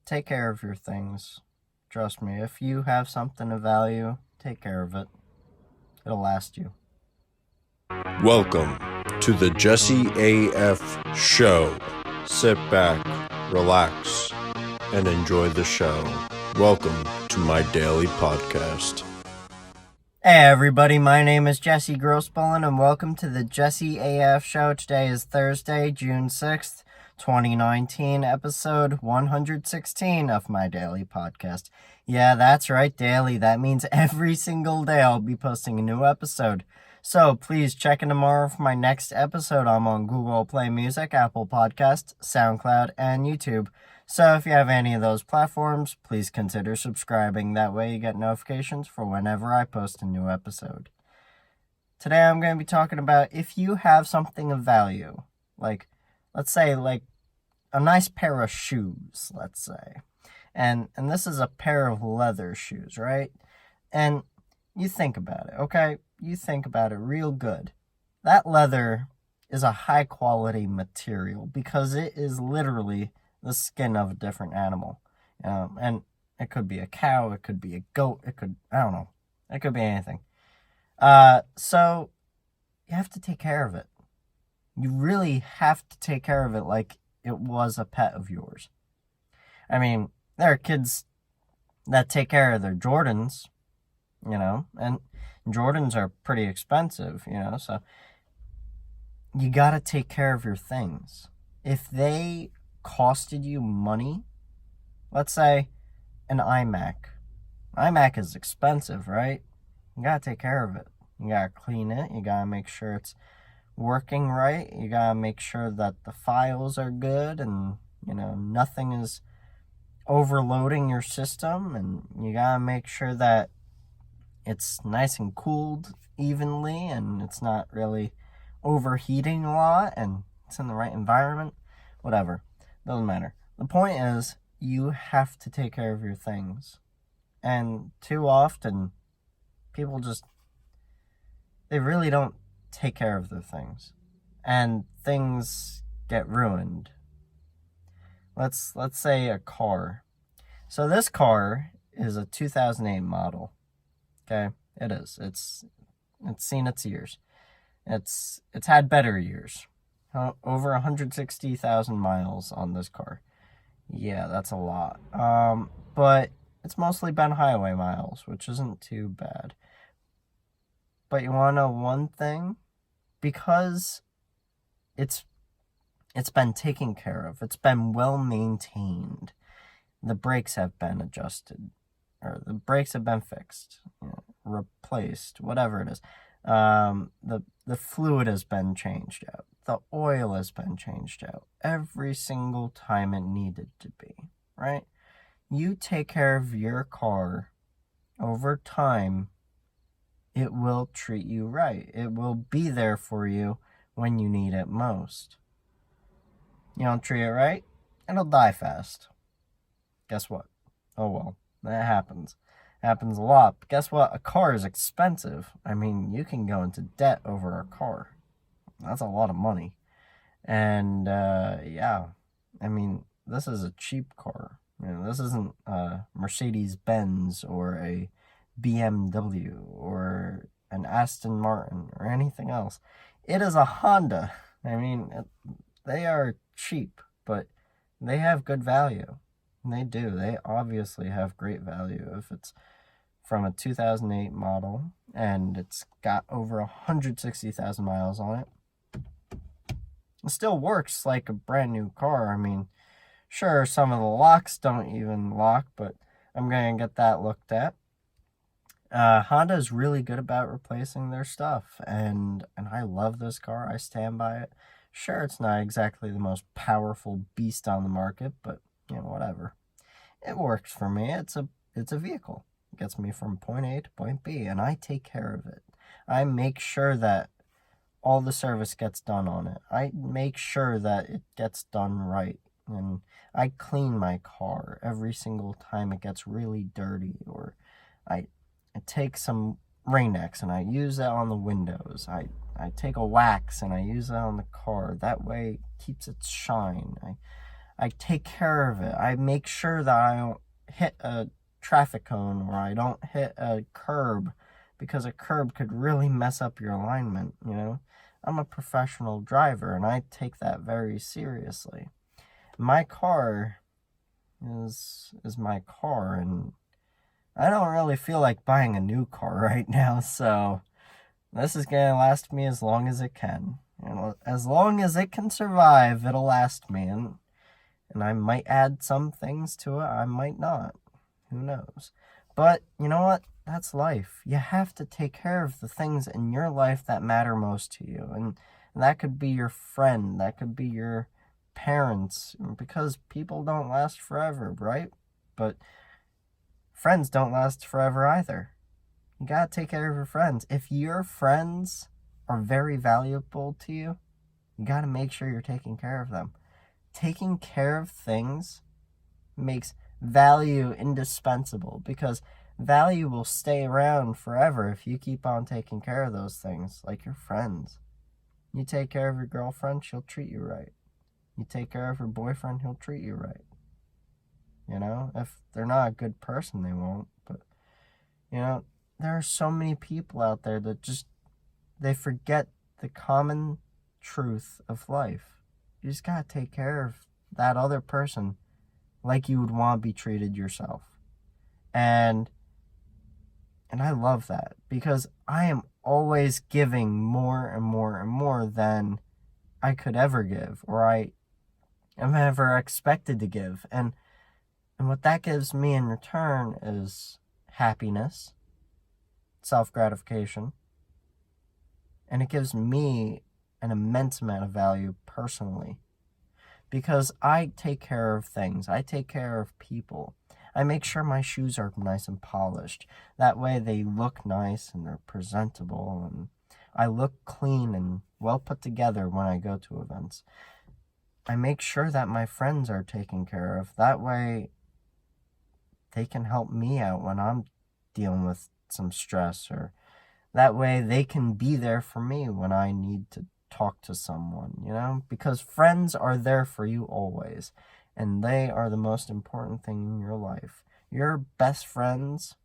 take care of your things. Trust me, if you have something of value, take care of it. It'll last you. Welcome to the JesseAF show. Sit back, relax, and enjoy the show. Welcome to my daily podcast. Hey everybody, my name is Jesse Grossbohlin and welcome to the JesseAF show. Today is Thursday, June 6th, 2019, episode 116 of my daily podcast. Yeah, that's right, daily. That means every single day I'll be posting a new episode. So please check in tomorrow for my next episode. I'm on Google Play Music, Apple Podcasts, SoundCloud, and YouTube. So if you have any of those platforms, please consider subscribing. That way you get notifications for whenever I post a new episode. Today I'm going to be talking about if you have something of value. Like, let's say, like a nice pair of shoes, let's say. And this is a pair of leather shoes, right? And you think about it, okay? You think about it real good. That leather is a high quality material because it is literally the skin of a different animal. And it could be a cow, it could be a goat, it could be anything. So you have to take care of it. You really have to take care of it like it was a pet of yours. I mean, there are kids that take care of their Jordans, and Jordans are pretty expensive, so you gotta take care of your things. If they costed you money, let's say an iMac. iMac is expensive, right? You gotta take care of it. You gotta clean it. You gotta make sure it's working right. You gotta make sure that the files are good and, nothing is overloading your system. And you gotta make sure that it's nice and cooled evenly and it's not really overheating a lot and it's in the right environment. Whatever. Doesn't matter. The point is, you have to take care of your things. And too often, people they really don't take care of their things. And things get ruined. Let's say a car. So this car is a 2008 model. Okay? It is. It's seen its years. It's had better years. Over 160,000 miles on this car. Yeah, that's a lot. But it's mostly been highway miles, which isn't too bad. But you want to know one thing? Because it's been taken care of. It's been well maintained. The brakes have been adjusted. Or the brakes have been fixed. Replaced. Whatever it is. The fluid has been changed out. The oil has been changed out every single time it needed to be, right? You take care of your car over time, it will treat you right. It will be there for you when you need it most. You don't treat it right, it'll die fast. Guess what? Oh well, that happens. Happens a lot. But guess what? A car is expensive. I mean, you can go into debt over a car. That's a lot of money. And, I mean, this is a cheap car. This isn't a Mercedes-Benz or a BMW or an Aston Martin or anything else. It is a Honda. I mean, they are cheap, but they have good value. They do. They obviously have great value. If it's from a 2008 model and it's got over 160,000 miles on it, it still works like a brand new car. I mean, sure, some of the locks don't even lock, but I'm going to get that looked at. Honda is really good about replacing their stuff, and I love this car. I stand by it. Sure, it's not exactly the most powerful beast on the market, but whatever. It works for me. It's a vehicle. It gets me from point A to point B, and I take care of it. I make sure that all the service gets done on it. I make sure that it gets done right, and I clean my car every single time it gets really dirty, or I take some Rain-X and I use that on the windows. I take a wax and I use that on the car. That way it keeps its shine. I take care of it. I make sure that I don't hit a traffic cone or I don't hit a curb, because a curb could really mess up your alignment, you know? I'm a professional driver and I take that very seriously. My car is my car, and I don't really feel like buying a new car right now, so this is going to last me as long as it can. As long as it can survive, it'll last me, and I might add some things to it, I might not. Who knows? But you know what? That's life. You have to take care of the things in your life that matter most to you. And that could be your friend, that could be your parents, because people don't last forever, right? But friends don't last forever either. You gotta take care of your friends. If your friends are very valuable to you, you gotta make sure you're taking care of them. Taking care of things makes value indispensable, because value will stay around forever if you keep on taking care of those things, like your friends. You take care of your girlfriend, she'll treat you right. You take care of her boyfriend, he'll treat you right. You know, if they're not a good person, they won't. But, you know, there are so many people out there that they forget the common truth of life. You just gotta take care of that other person like you would want to be treated yourself. And I love that, because I am always giving more and more and more than I could ever give, or I am ever expected to give. And what that gives me in return is happiness, self-gratification, and it gives me an immense amount of value personally, because I take care of things. I take care of people. I make sure my shoes are nice and polished. That way they look nice and they're presentable, and I look clean and well put together when I go to events. I make sure that my friends are taken care of. That way they can help me out when I'm dealing with some stress, or that way they can be there for me when I need to talk to someone, you know? Because friends are there for you always, and they are the most important thing in your life. Your best friends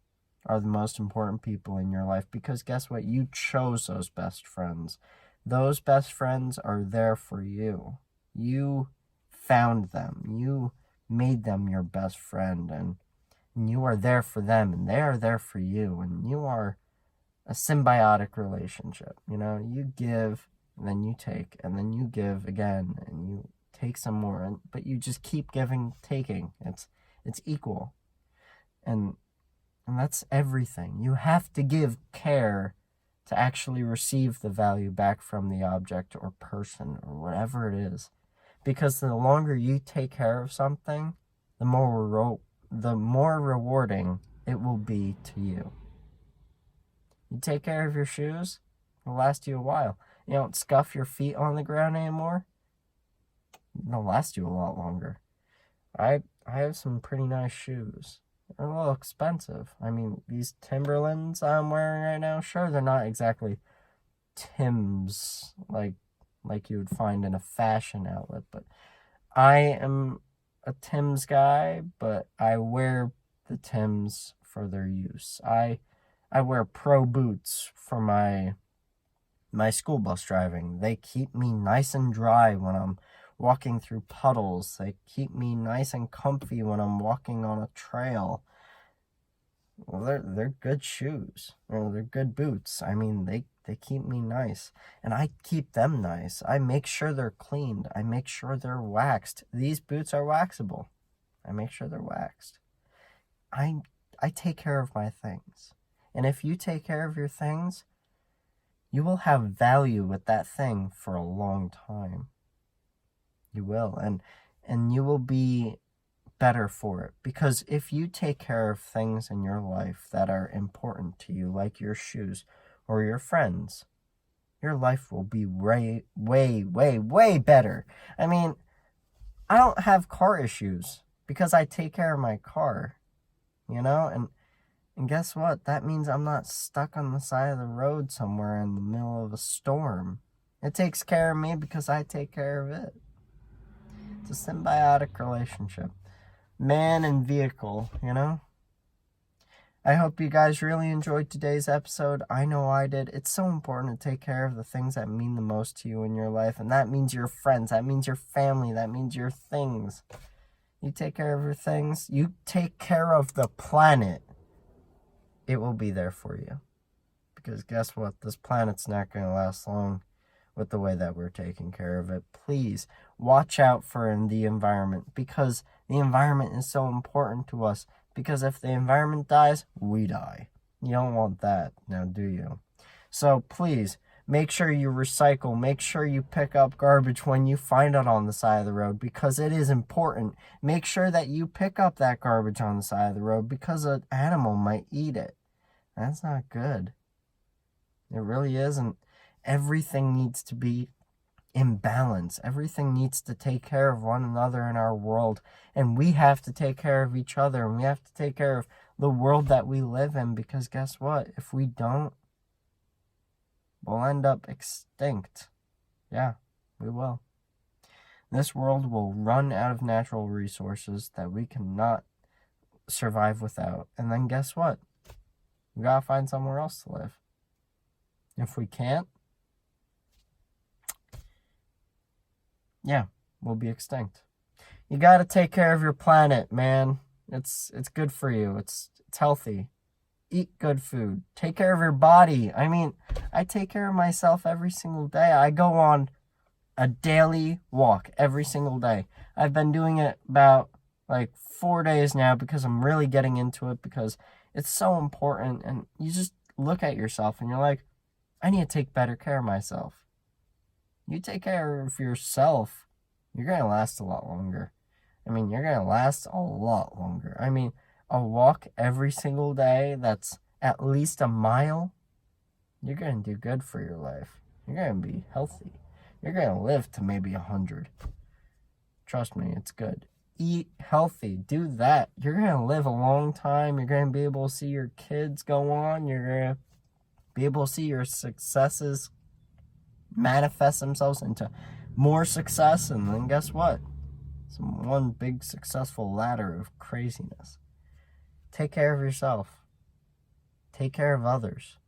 are the most important people in your life, because guess what? You chose those best friends. Those best friends are there for you. You found them. You made them your best friend, and you are there for them, and they are there for you, and you are a symbiotic relationship. You know, you give, and then you take, and then you give again, and you take some more, but you just keep giving, taking. It's equal, and that's everything. You have to give care to actually receive the value back from the object or person or whatever it is, because the longer you take care of something, the more rewarding it will be to you. You take care of your shoes, it'll last you a while. You don't scuff your feet on the ground anymore, it'll last you a lot longer. I have some pretty nice shoes. They're a little expensive. I mean, these Timberlands I'm wearing right now, sure, they're not exactly Timbs like you would find in a fashion outlet, but I am a Tim's guy, but I wear the Timbs for their use. I wear pro boots for my school bus driving. They keep me nice and dry when I'm walking through puddles. They keep me nice and comfy when I'm walking on a trail. Well, they're good shoes. Or they're good boots. I mean, they keep me nice. And I keep them nice. I make sure they're cleaned. I make sure they're waxed. These boots are waxable. I make sure they're waxed. I take care of my things. And if you take care of your things, you will have value with that thing for a long time. You will. And you will be better for it. Because if you take care of things in your life that are important to you, like your shoes or your friends, your life will be way, way, way, way better. I mean, I don't have car issues because I take care of my car, you know? And guess what? That means I'm not stuck on the side of the road somewhere in the middle of a storm. It takes care of me because I take care of it. It's a symbiotic relationship. Man and vehicle, you know? I hope you guys really enjoyed today's episode. I know I did. It's so important to take care of the things that mean the most to you in your life. And that means your friends. That means your family. That means your things. You take care of your things. You take care of the planet. It will be there for you. Because guess what? This planet's not going to last long with the way that we're taking care of it. Please watch out for the environment, because the environment is so important to us. Because if the environment dies, we die. You don't want that, now do you? So please, make sure you recycle. Make sure you pick up garbage when you find it on the side of the road, because it is important. Make sure that you pick up that garbage on the side of the road, because an animal might eat it. That's not good. It really isn't. Everything needs to be in balance. Everything needs to take care of one another in our world. And we have to take care of each other. And we have to take care of the world that we live in. Because guess what? If we don't, we'll end up extinct. Yeah, we will. This world will run out of natural resources that we cannot survive without. And then guess what? We gotta find somewhere else to live. If we can't, yeah, we'll be extinct. You gotta take care of your planet, man. It's good for you. It's healthy. Eat good food. Take care of your body. I mean, I take care of myself every single day. I go on a daily walk every single day. I've been doing it about 4 days now, because I'm really getting into it, because it's so important. And you just look at yourself and you're like, I need to take better care of myself. You take care of yourself, you're going to last a lot longer. I mean, you're going to last a lot longer. I mean, a walk every single day that's at least a mile, you're going to do good for your life. You're going to be healthy. You're going to live to maybe 100. Trust me, it's good. Eat healthy. Do that. You're going to live a long time. You're going to be able to see your kids go on. You're going to be able to see your successes manifest themselves into more success. And then guess what? It's one big successful ladder of craziness. Take care of yourself. Take care of others.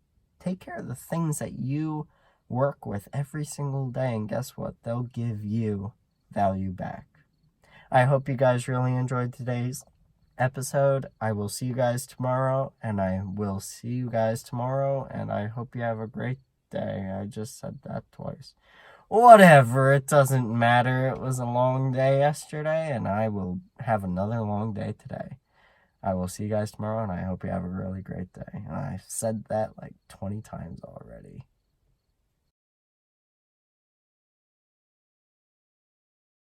Take care of the things that you work with every single day. And guess what? They'll give you value back. I hope you guys really enjoyed today's episode. I will see you guys tomorrow, and I hope you have a great day. I just said that twice. Whatever, it doesn't matter. It was a long day yesterday, and I will have another long day today. I will see you guys tomorrow, and I hope you have a really great day. And I've said that 20 times already.